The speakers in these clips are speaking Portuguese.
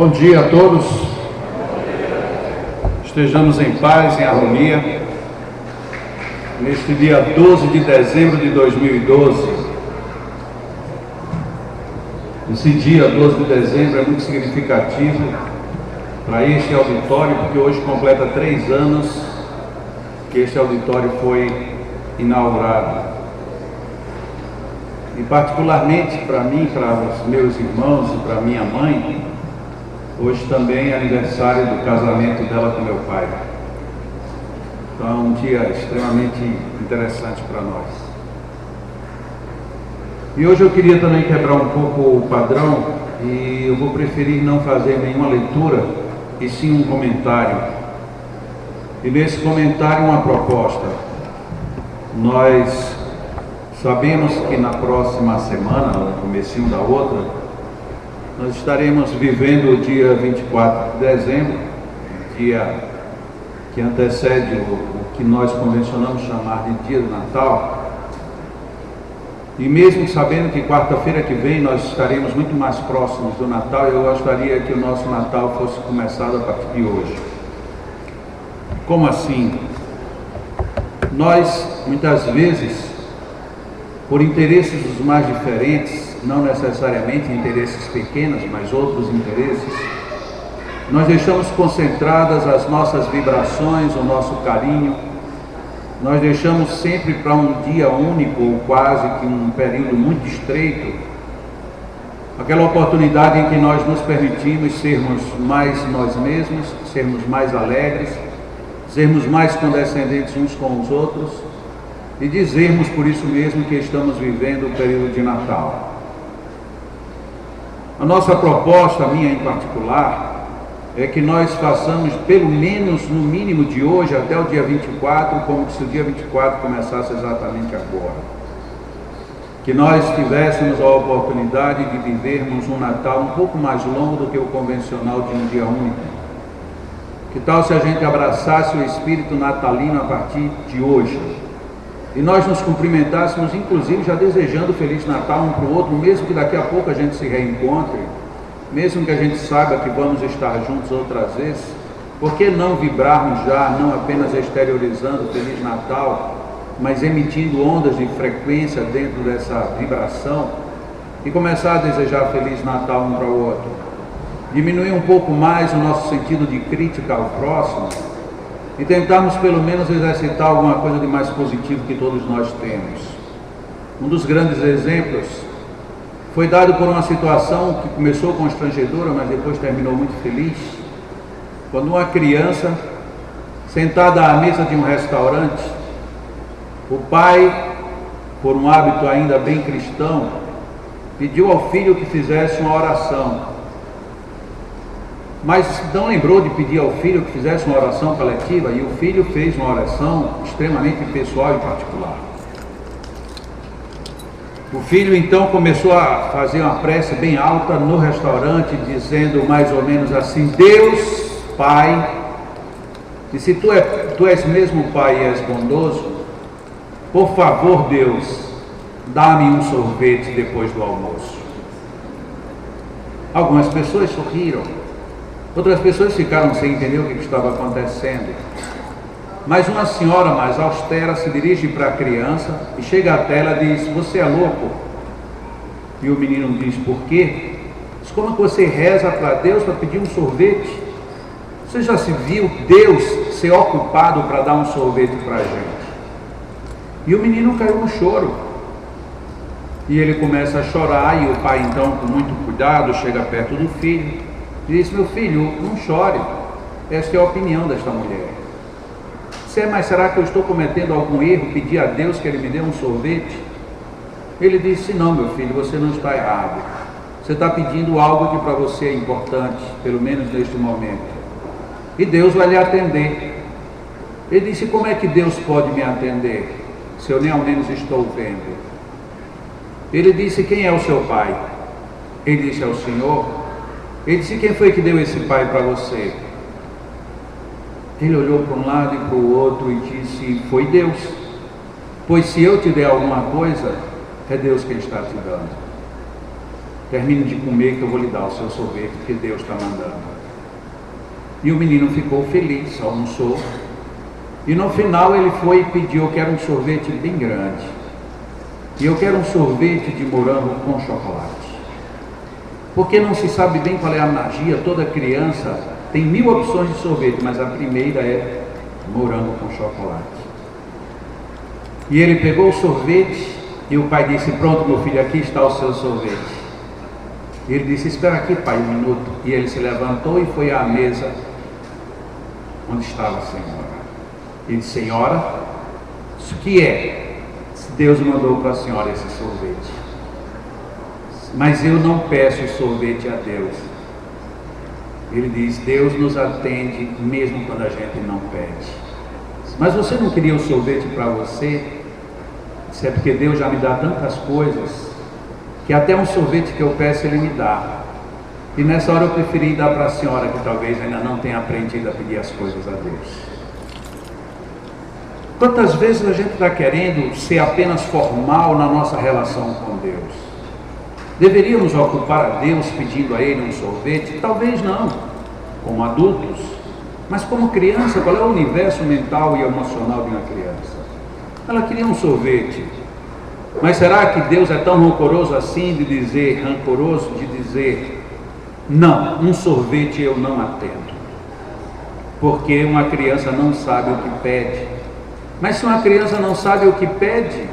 Bom dia a todos. Estejamos em paz, em harmonia, neste dia 12 de dezembro de 2012. Esse dia 12 de dezembro é muito significativo para este auditório, porque hoje completa 3 anos que este auditório foi inaugurado. E particularmente para mim, para os meus irmãos e para minha mãe, hoje também é aniversário do casamento dela com meu pai. Então é um dia extremamente interessante para nós. E hoje eu queria também quebrar um pouco o padrão, e eu vou preferir não fazer nenhuma leitura, e sim um comentário. E nesse comentário uma proposta. Nós sabemos que na próxima semana, no comecinho da outra, nós estaremos vivendo o dia 24 de dezembro, dia que antecede o que nós convencionamos chamar de dia do Natal. E mesmo sabendo que quarta-feira que vem nós estaremos muito mais próximos do Natal, eu gostaria que o nosso Natal fosse começado a partir de hoje. Como assim? Nós, muitas vezes, por interesses os mais diferentes, não necessariamente interesses pequenos, mas outros interesses, nós deixamos concentradas as nossas vibrações, o nosso carinho, nós deixamos sempre para um dia único, ou quase que um período muito estreito, aquela oportunidade em que nós nos permitimos sermos mais nós mesmos, sermos mais alegres, sermos mais condescendentes uns com os outros, e dizermos por isso mesmo que estamos vivendo o período de Natal. A nossa proposta, a minha em particular, é que nós façamos pelo menos no mínimo de hoje até o dia 24, como se o dia 24 começasse exatamente agora. Que nós tivéssemos a oportunidade de vivermos um Natal um pouco mais longo do que o convencional de um dia único. Que tal se a gente abraçasse o espírito natalino a partir de hoje? E nós nos cumprimentássemos, inclusive já desejando Feliz Natal um para o outro, mesmo que daqui a pouco a gente se reencontre, mesmo que a gente saiba que vamos estar juntos outras vezes, por que não vibrarmos já, não apenas exteriorizando Feliz Natal, mas emitindo ondas de frequência dentro dessa vibração e começar a desejar Feliz Natal um para o outro? Diminuir um pouco mais o nosso sentido de crítica ao próximo, e tentarmos pelo menos exercitar alguma coisa de mais positivo que todos nós temos. Um dos grandes exemplos foi dado por uma situação que começou constrangedora, mas depois terminou muito feliz, quando uma criança, sentada à mesa de um restaurante, o pai, por um hábito ainda bem cristão, pediu ao filho que fizesse uma oração. Mas não lembrou de pedir ao filho que fizesse uma oração coletiva, e o filho fez uma oração extremamente pessoal e particular. O filho então começou a fazer uma prece bem alta no restaurante, dizendo mais ou menos assim: Deus, Pai, e se tu és mesmo Pai e és bondoso, por favor, Deus, dá-me um sorvete depois do almoço. Algumas pessoas sorriram. Outras pessoas ficaram sem entender o que estava acontecendo. Mas uma senhora mais austera se dirige para a criança e chega até ela e diz: você é louco? E o menino diz: por quê? Diz: como que você reza para Deus para pedir um sorvete? Você já se viu Deus ser ocupado para dar um sorvete para a gente? E o menino caiu no choro. E ele começa a chorar, e o pai então, com muito cuidado, chega perto do filho e disse: meu filho, não chore, esta é a opinião desta mulher. Mas será que eu estou cometendo algum erro, pedir a Deus que Ele me dê um sorvete? Ele disse: não, meu filho, você não está errado. Você está pedindo algo que para você é importante, pelo menos neste momento. E Deus vai lhe atender. Ele disse: como é que Deus pode me atender, se eu nem ao menos estou vendo? Ele disse: quem é o seu pai? Ele disse: é o Senhor. Ele disse: quem foi que deu esse pai para você? Ele olhou para um lado e para o outro e disse: foi Deus. Pois se eu te der alguma coisa, é Deus quem está te dando. termine de comer que eu vou lhe dar o seu sorvete que Deus está mandando. E o menino ficou feliz, almoçou. E no final ele foi e pediu: eu quero um sorvete bem grande. E eu quero um sorvete de morango com chocolate. Porque não se sabe bem qual é a magia. Toda criança tem 1000 opções de sorvete, mas a primeira é morango com chocolate. E ele pegou o sorvete e o pai disse: pronto, meu filho, aqui está o seu sorvete. E ele disse: espera aqui, pai, um minuto. E ele se levantou e foi à mesa onde estava a senhora. Ele disse: senhora, isso que é? Deus mandou para a senhora esse sorvete. Mas eu não peço sorvete a Deus. Ele diz: Deus nos atende mesmo quando a gente não pede. Mas você não queria o sorvete para você? Isso é porque Deus já me dá tantas coisas, que até um sorvete que eu peço Ele me dá. E nessa hora eu preferi dar para a senhora, que talvez ainda não tenha aprendido a pedir as coisas a Deus. Quantas vezes a gente está querendo ser apenas formal na nossa relação com Deus? Deveríamos ocupar a Deus pedindo a Ele um sorvete? Talvez não, como adultos. Mas como criança, qual é o universo mental e emocional de uma criança? Ela queria um sorvete. Mas será que Deus é tão rancoroso assim de dizer, não, um sorvete eu não atendo? Porque uma criança não sabe o que pede. Mas se uma criança não sabe o que pede,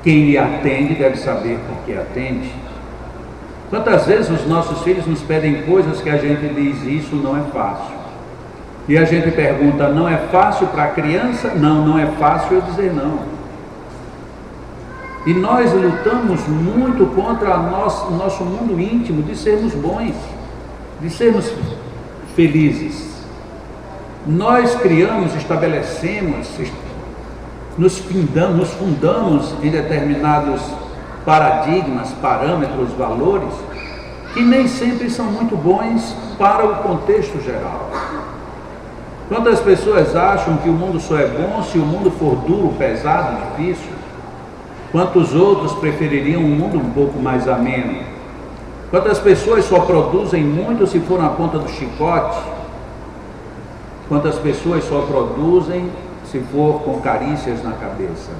quem lhe atende deve saber por que atende. Quantas vezes os nossos filhos nos pedem coisas que a gente diz: isso não é fácil. E a gente pergunta: não é fácil para a criança? Não, não é fácil eu dizer não. E nós lutamos muito contra o nosso mundo íntimo de sermos bons, de sermos felizes. Nós criamos, estabelecemos, nos fundamos em determinados paradigmas, parâmetros, valores, que nem sempre são muito bons para o contexto geral. Quantas pessoas acham que o mundo só é bom se o mundo for duro, pesado, difícil? Quantos outros prefeririam um mundo um pouco mais ameno? Quantas pessoas só produzem muito se for na ponta do chicote? Quantas pessoas só produzem se for com carícias na cabeça?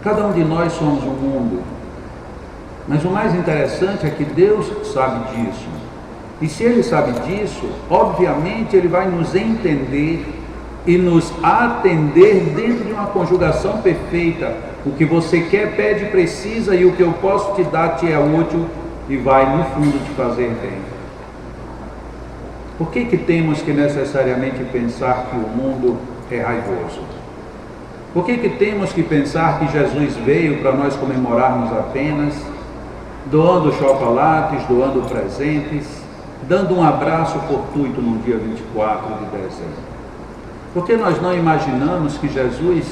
Cada um de nós somos um mundo. Mas o mais interessante é que Deus sabe disso. E se Ele sabe disso, obviamente Ele vai nos entender e nos atender dentro de uma conjugação perfeita. O que você quer, pede, precisa, e o que eu posso te dar te é útil e vai no fundo te fazer bem. Por que temos que necessariamente pensar que o mundo é raivoso? Por que temos que pensar que Jesus veio para nós comemorarmos apenas, doando chocolates, doando presentes, dando um abraço fortuito no dia 24 de dezembro? Por que nós não imaginamos que Jesus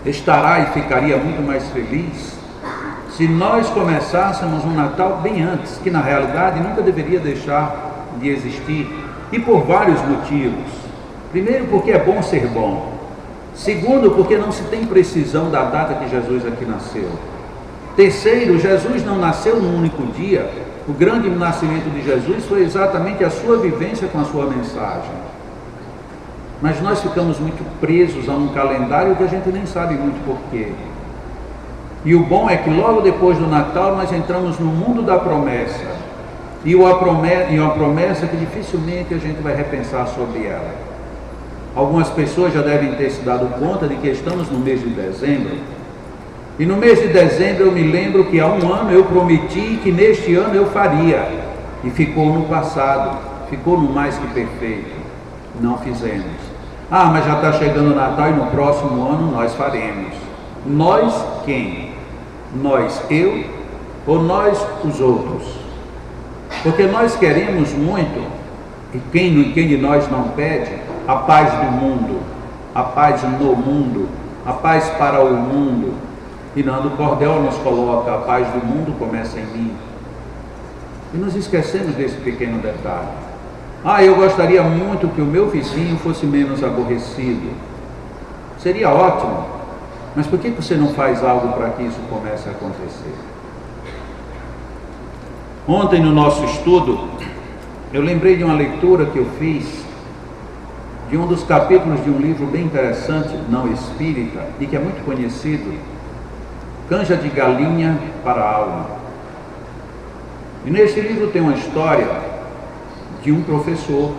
estará e ficaria muito mais feliz se nós começássemos um Natal bem antes, que na realidade nunca deveria deixar de existir, e por vários motivos. Primeiro, porque é bom ser bom. Segundo, porque não se tem precisão da data que Jesus aqui nasceu. Terceiro, Jesus não nasceu num único dia. O grande nascimento de Jesus foi exatamente a sua vivência com a sua mensagem. Mas nós ficamos muito presos a um calendário que a gente nem sabe muito porquê. E o bom é que logo depois do Natal nós entramos no mundo da promessa. E uma promessa que dificilmente a gente vai repensar sobre ela. Algumas pessoas já devem ter se dado conta de que estamos no mês de dezembro. E no mês de dezembro eu me lembro que há um ano eu prometi que neste ano eu faria. E ficou no passado, ficou no mais que perfeito. Não fizemos. Ah, mas já está chegando o Natal e no próximo ano nós faremos. Nós quem? Nós eu ou nós os outros? Porque nós queremos muito, e quem de nós não pede, a paz do mundo, a paz no mundo, a paz para o mundo. E Nando Cordel nos coloca: a paz do mundo começa em mim. E nos esquecemos desse pequeno detalhe. Ah, eu gostaria muito que o meu vizinho fosse menos aborrecido. Seria ótimo. Mas por que você não faz algo para que isso comece a acontecer? Ontem no nosso estudo, eu lembrei de uma leitura que eu fiz de um dos capítulos de um livro bem interessante, não espírita, e que é muito conhecido, Canja de Galinha para a Alma. E nesse livro tem uma história de um professor,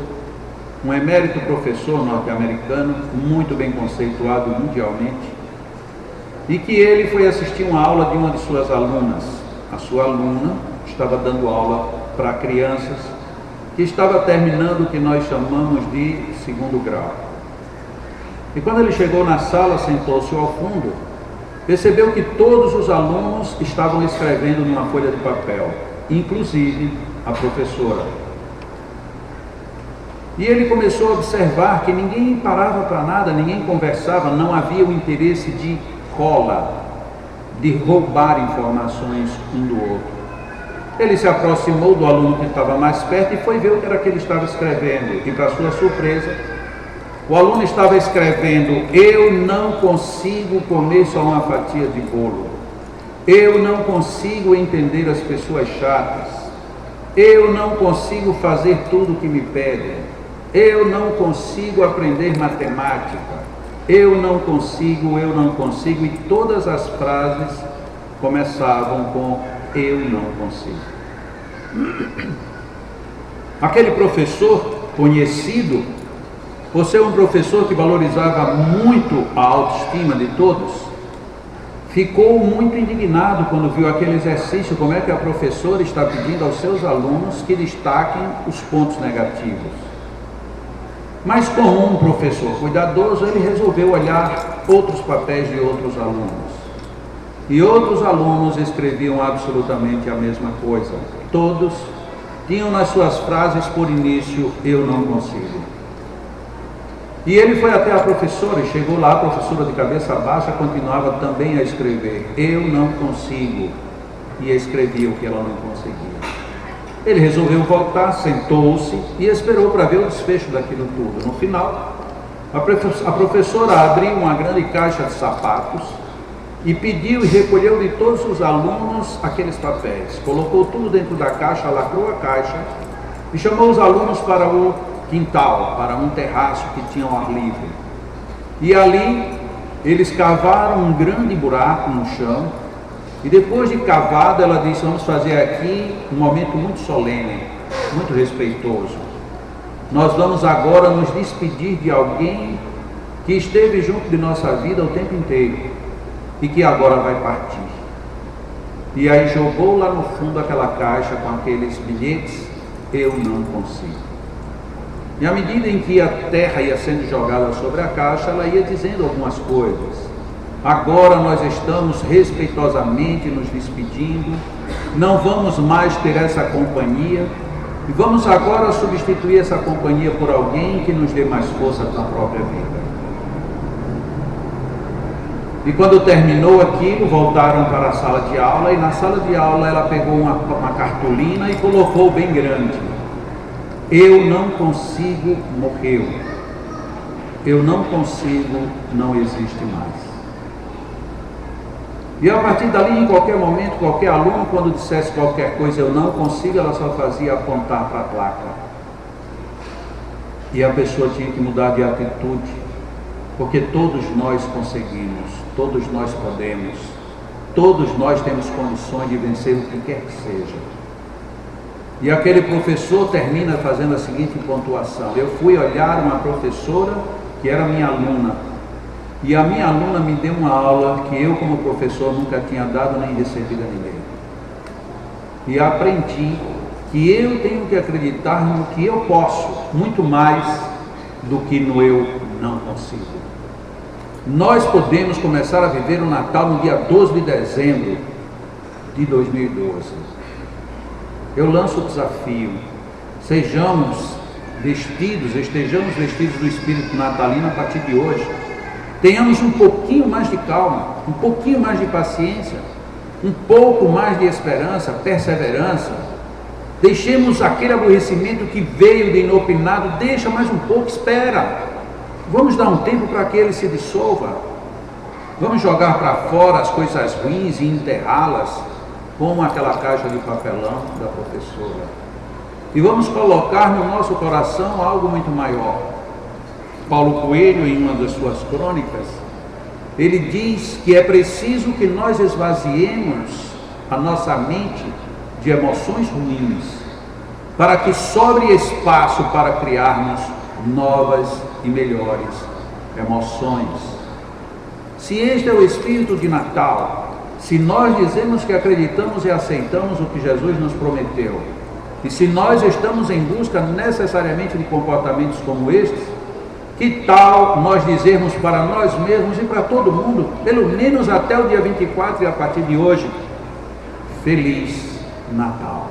um emérito professor norte-americano, muito bem conceituado mundialmente, e que ele foi assistir uma aula de uma de suas alunas. A sua aluna estava dando aula para crianças que estava terminando o que nós chamamos de segundo grau. E quando ele chegou na sala, sentou-se ao fundo, percebeu que todos os alunos estavam escrevendo numa folha de papel, inclusive a professora. E ele começou a observar que ninguém parava para nada, ninguém conversava, não havia o interesse de cola, de roubar informações um do outro. Ele se aproximou do aluno que estava mais perto e foi ver o que era que ele estava escrevendo. E, para sua surpresa, o aluno estava escrevendo: eu não consigo comer só uma fatia de bolo. Eu não consigo entender as pessoas chatas. Eu não consigo fazer tudo o que me pedem. Eu não consigo aprender matemática. Eu não consigo. E todas as frases começavam com eu não consigo. Aquele professor conhecido, por ser um professor que valorizava muito a autoestima de todos, ficou muito indignado quando viu aquele exercício, como é que a professora está pedindo aos seus alunos que destaquem os pontos negativos. Mas como um professor cuidadoso, ele resolveu olhar outros papéis de outros alunos. E outros alunos escreviam absolutamente a mesma coisa. Todos tinham nas suas frases por início, eu não consigo. E ele foi até a professora e chegou lá, a professora de cabeça baixa continuava também a escrever, eu não consigo. E escrevia o que ela não conseguia. Ele resolveu voltar, sentou-se e esperou para ver o desfecho daquilo tudo. No final, a professora abriu uma grande caixa de sapatos e pediu e recolheu de todos os alunos aqueles papéis. Colocou tudo dentro da caixa, lacrou a caixa e chamou os alunos para o quintal, para um terraço que tinha ao ar livre. E ali eles cavaram um grande buraco no chão e depois de cavado ela disse, vamos fazer aqui um momento muito solene, muito respeitoso. Nós vamos agora nos despedir de alguém que esteve junto de nossa vida o tempo inteiro e que agora vai partir. E aí jogou lá no fundo aquela caixa com aqueles bilhetes, eu não consigo. E à medida em que a terra ia sendo jogada sobre a caixa, ela ia dizendo algumas coisas. Agora nós estamos respeitosamente nos despedindo, não vamos mais ter essa companhia, e vamos agora substituir essa companhia por alguém que nos dê mais força para a própria vida. E quando terminou aquilo, voltaram para a sala de aula, e na sala de aula ela pegou uma cartolina e colocou bem grande: eu não consigo, morreu. Eu não consigo, não existe mais. E a partir dali, em qualquer momento, qualquer aluno, quando dissesse qualquer coisa, eu não consigo, ela só fazia apontar para a placa. E a pessoa tinha que mudar de atitude, porque todos nós conseguimos, todos nós podemos, todos nós temos condições de vencer o que quer que seja. E aquele professor termina fazendo a seguinte pontuação: eu fui olhar uma professora que era minha aluna, e a minha aluna me deu uma aula que eu como professor nunca tinha dado nem recebido a ninguém. E aprendi que eu tenho que acreditar no que eu posso, muito mais do que no eu não consigo. Nós podemos começar a viver o Natal no dia 12 de dezembro de 2012. Eu lanço o desafio, estejamos vestidos do espírito natalino a partir de hoje. Tenhamos um pouquinho mais de calma, um pouquinho mais de paciência, um pouco mais de esperança, perseverança. Deixemos aquele aborrecimento que veio de inopinado, deixa mais um pouco, espera. Vamos dar um tempo para que ele se dissolva. Vamos jogar para fora as coisas ruins e enterrá-las como aquela caixa de papelão da professora. E vamos colocar no nosso coração algo muito maior. Paulo Coelho, em uma das suas crônicas, ele diz que é preciso que nós esvaziemos a nossa mente de emoções ruins, para que sobre espaço para criarmos novas e melhores emoções. Se este é o espírito de Natal, se nós dizemos que acreditamos e aceitamos o que Jesus nos prometeu, e se nós estamos em busca necessariamente de comportamentos como estes, que tal nós dizermos para nós mesmos e para todo mundo, pelo menos até o dia 24 e a partir de hoje, Feliz Natal.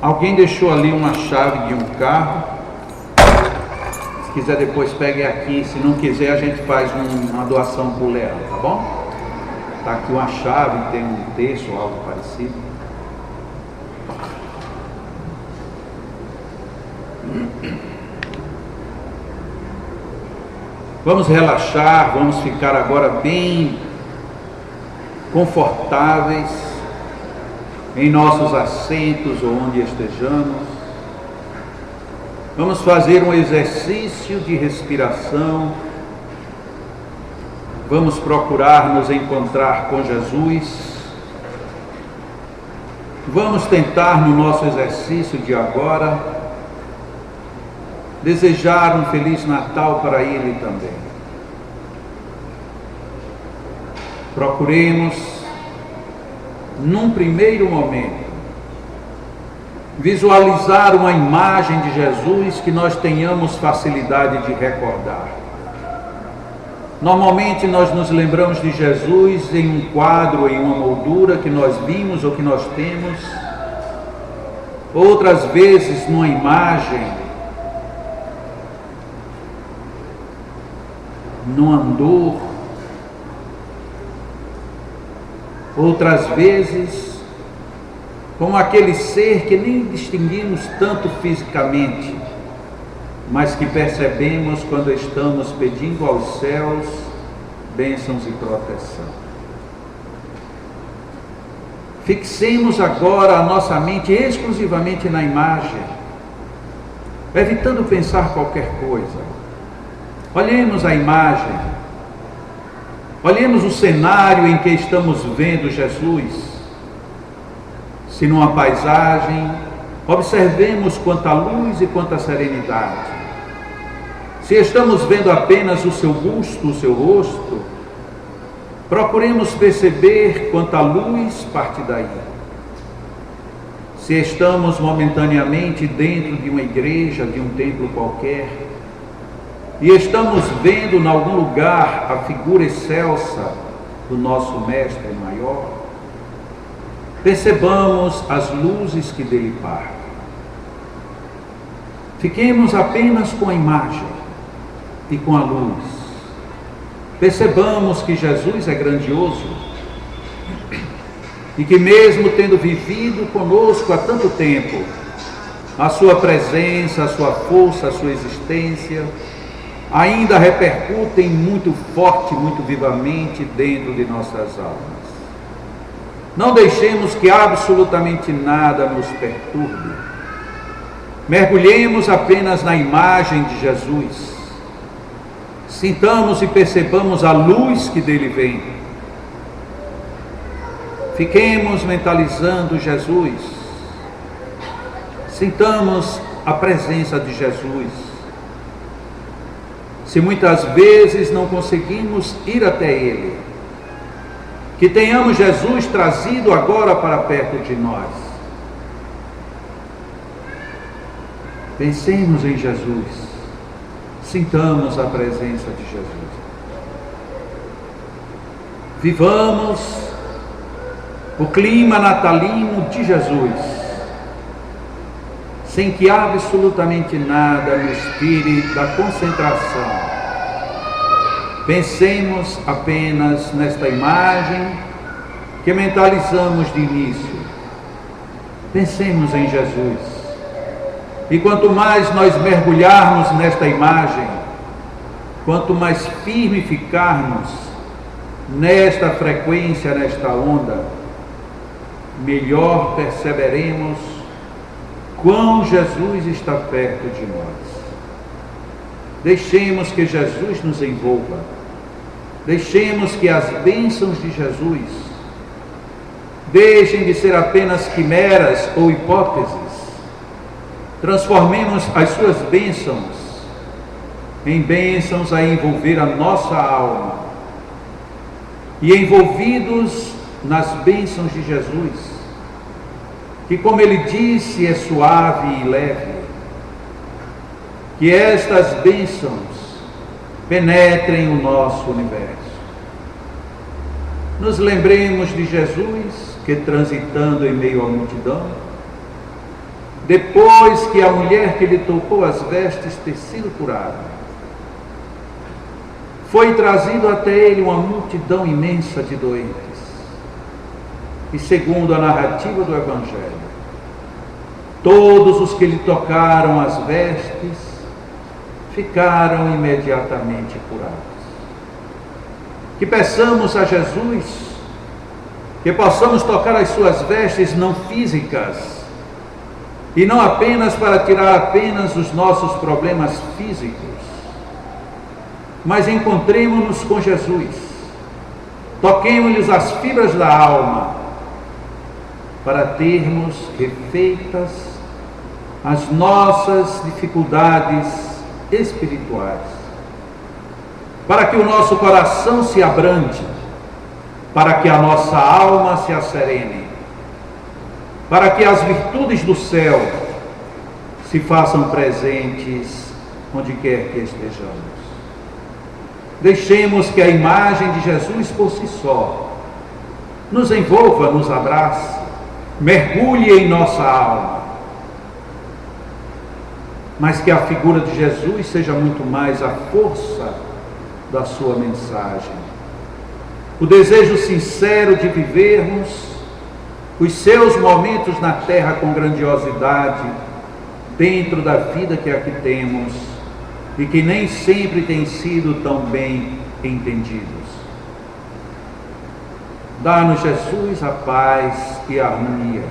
Alguém deixou ali uma chave de um carro. Se quiser depois pegue aqui, se não quiser a gente faz uma doação por Leão, tá bom? Tá aqui uma chave, tem um texto ou algo parecido. Vamos relaxar, vamos ficar agora bem confortáveis em nossos assentos ou onde estejamos. Vamos fazer um exercício de respiração. Vamos procurar nos encontrar com Jesus. Vamos tentar no nosso exercício de agora desejar um Feliz Natal para Ele também. Procuremos, num primeiro momento, visualizar uma imagem de Jesus que nós tenhamos facilidade de recordar. Normalmente nós nos lembramos de Jesus em um quadro, em uma moldura que nós vimos ou que nós temos. Outras vezes numa imagem, num andor. Outras vezes como aquele ser que nem distinguimos tanto fisicamente, mas que percebemos quando estamos pedindo aos céus bênçãos e proteção. Fixemos agora a nossa mente exclusivamente na imagem, evitando pensar qualquer coisa. Olhemos a imagem, olhemos o cenário em que estamos vendo Jesus. Se numa paisagem, observemos quanta luz e quanta serenidade. Se estamos vendo apenas o seu busto, o seu rosto, procuremos perceber quanta luz parte daí. Se estamos momentaneamente dentro de uma igreja, de um templo qualquer, e estamos vendo em algum lugar a figura excelsa do nosso Mestre maior, percebamos as luzes que dele partem. Fiquemos apenas com a imagem e com a luz. Percebamos que Jesus é grandioso e que mesmo tendo vivido conosco há tanto tempo, a sua presença, a sua força, a sua existência ainda repercutem muito forte, muito vivamente dentro de nossas almas. Não deixemos que absolutamente nada nos perturbe. Mergulhemos apenas na imagem de Jesus. Sintamos e percebamos a luz que dele vem. Fiquemos mentalizando Jesus. Sintamos a presença de Jesus. Se muitas vezes não conseguimos ir até Ele, que tenhamos Jesus trazido agora para perto de nós. Pensemos em Jesus, sintamos a presença de Jesus. Vivamos o clima natalino de Jesus, sem que absolutamente nada nos tire da concentração. Pensemos apenas nesta imagem que mentalizamos de início. Pensemos em Jesus. E quanto mais nós mergulharmos nesta imagem, quanto mais firme ficarmos nesta frequência, nesta onda, melhor perceberemos quão Jesus está perto de nós. Deixemos que Jesus nos envolva. Deixemos que as bênçãos de Jesus deixem de ser apenas quimeras ou hipóteses. Transformemos as suas bênçãos em bênçãos a envolver a nossa alma. E envolvidos nas bênçãos de Jesus, que, como ele disse, é suave e leve, que estas bênçãos penetrem o nosso universo. Nos lembremos de Jesus, que transitando em meio à multidão, depois que a mulher que lhe tocou as vestes ter sido curada, foi trazido até ele uma multidão imensa de doentes. E segundo a narrativa do Evangelho, todos os que lhe tocaram as vestes ficaram imediatamente curados. Que peçamos a Jesus que possamos tocar as suas vestes não físicas, e não apenas para tirar apenas os nossos problemas físicos, mas encontremos-nos com Jesus, toquemos-lhes as fibras da alma, para termos refeitas as nossas dificuldades espirituais, para que o nosso coração se abrande, para que a nossa alma se asserene, para que as virtudes do céu se façam presentes onde quer que estejamos. Deixemos que a imagem de Jesus por si só nos envolva, nos abrace, mergulhe em nossa alma, mas que a figura de Jesus seja muito mais a força da sua mensagem, o desejo sincero de vivermos os seus momentos na terra com grandiosidade, dentro da vida que aqui temos e que nem sempre tem sido tão bem entendidos. Dá-nos, Jesus, a paz e a harmonia.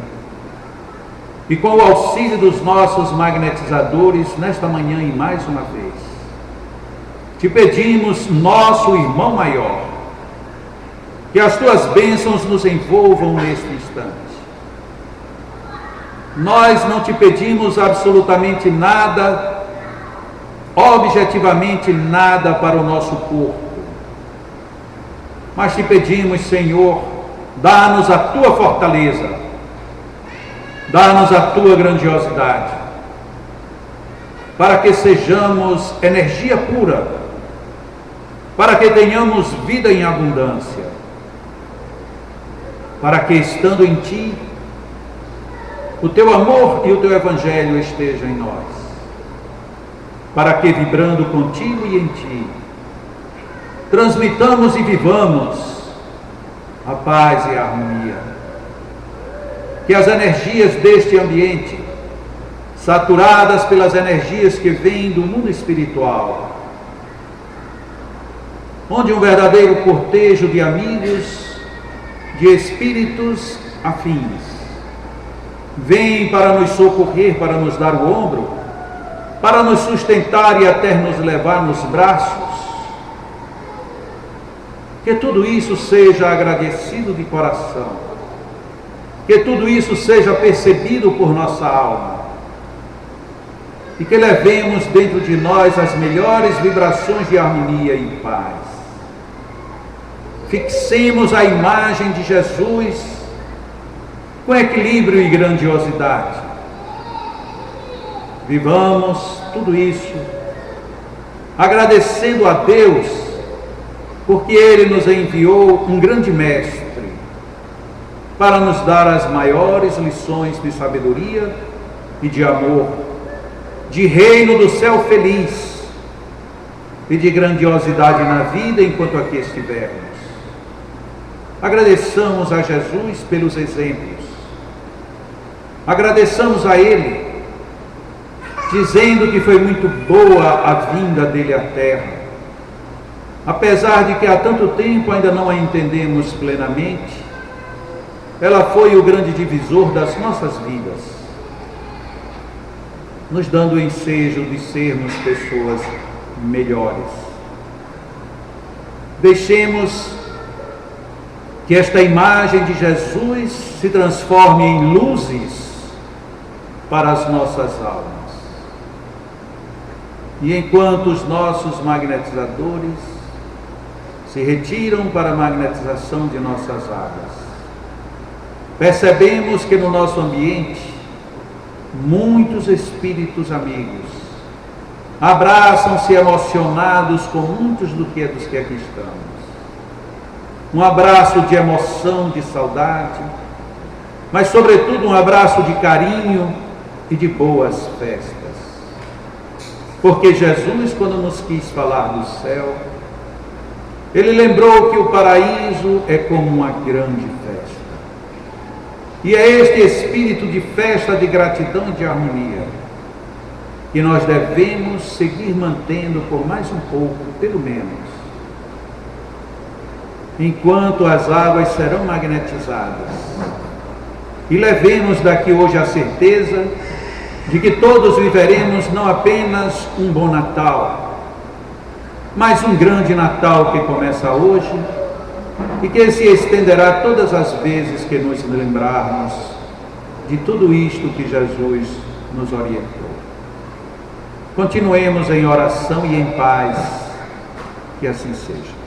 E com o auxílio dos nossos magnetizadores, nesta manhã e mais uma vez, te pedimos, nosso irmão maior, que as tuas bênçãos nos envolvam neste instante. Nós não te pedimos absolutamente nada, objetivamente nada para o nosso corpo, mas te pedimos, Senhor, dá-nos a tua fortaleza, dá-nos a tua grandiosidade, para que sejamos energia pura, para que tenhamos vida em abundância, para que, estando em ti, o teu amor e o teu evangelho estejam em nós, para que, vibrando contigo e em ti, transmitamos e vivamos a paz e a harmonia. Que as energias deste ambiente, saturadas pelas energias que vêm do mundo espiritual, onde um verdadeiro cortejo de amigos, de espíritos afins, vem para nos socorrer, para nos dar o ombro, para nos sustentar e até nos levar nos braços, que tudo isso seja agradecido de coração, que tudo isso seja percebido por nossa alma, e que levemos dentro de nós as melhores vibrações de harmonia e paz. Fixemos a imagem de Jesus com equilíbrio e grandiosidade. Vivamos tudo isso agradecendo a Deus, porque Ele nos enviou um grande mestre para nos dar as maiores lições de sabedoria e de amor, de reino do céu feliz e de grandiosidade na vida enquanto aqui estivermos. Agradeçamos a Jesus pelos exemplos, agradeçamos a Ele, dizendo que foi muito boa a vinda dele à terra, apesar de que há tanto tempo ainda não a entendemos plenamente, ela foi o grande divisor das nossas vidas, nos dando o ensejo de sermos pessoas melhores. Deixemos que esta imagem de Jesus se transforme em luzes para as nossas almas. E enquanto os nossos magnetizadores se retiram para a magnetização de nossas águas, percebemos que no nosso ambiente muitos espíritos amigos abraçam-se emocionados com muitos dos que aqui estamos. Um abraço de emoção, de saudade, mas sobretudo um abraço de carinho e de boas festas. Porque Jesus, quando nos quis falar do céu, Ele lembrou que o paraíso é como uma grande festa. E é este espírito de festa, de gratidão e de harmonia que nós devemos seguir mantendo por mais um pouco, pelo menos, enquanto as águas serão magnetizadas. E levemos daqui hoje a certeza de que todos viveremos não apenas um bom Natal, mas um grande Natal que começa hoje e que se estenderá todas as vezes que nos lembrarmos de tudo isto que Jesus nos orientou. Continuemos em oração e em paz, que assim seja.